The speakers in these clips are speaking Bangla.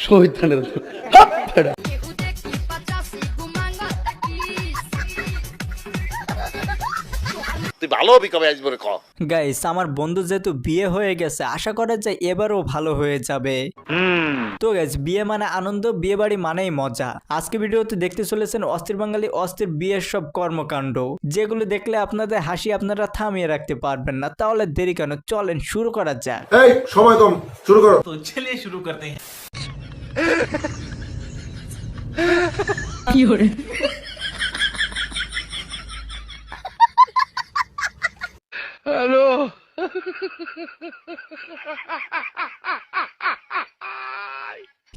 শয়তানের তুই ভালো হবি কবে আসবো রে ক। গাইস আমার বন্ধু যেহেতু বিয়ে হয়ে গেছে আশা করা যায় এবারও ভালো হয়ে যাবে। তো গাইস বিয়ে মানে আনন্দ, বিয়ে বাড়ি মানেই মজা। আজকে ভিডিওতে দেখতে চলেছেন অস্থির বাঙালি অস্থির বিয়ের সব কর্মকাণ্ড, যেগুলো দেখলে আপনাদের হাসি আপনারা থামিয়ে রাখতে পারবেন না। তাহলে দেরি কেন, চলেন শুরু করা যাক। এই সময় কম, শুরু করো। तो चलिए शुरू करते हैं।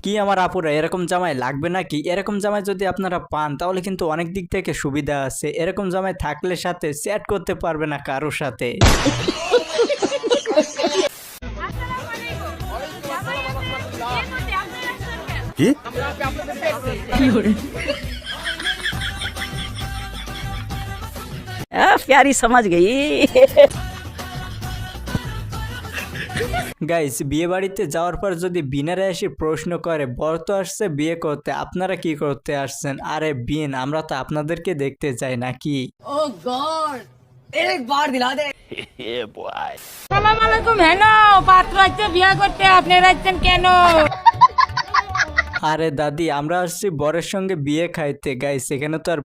কি আমার আপুরা এরকম জামাই লাগবে নাকি? এরকম জামাই যদি আপনারা পান তাহলে কিন্তু অনেক দিক থেকে সুবিধা আছে। এরকম জামাই থাকলে সাথে চ্যাট করতে পারবে না কারোর সাথে। प्यारी समझ गई। গাইস বিয়ে বাড়িতে যাওয়ার পর যদি বিনারে এসে প্রশ্ন করে বর তো আসছে বিয়ে করতে, আপনারা কি করতে আসছেন? আরে বিন, আমরা তো আপনাদেরকে দেখতে চাই নাকি? ओह गॉड, एक बार दिला दे। সালাম আলাইকুম। হেন পাত্র আসছে বিয়ে করতে, আপনারা আসছেন কেন? আরে দাদি আমরা আসছি বরের সঙ্গে বিয়ে খাইতে। গাইস এখানে তো আর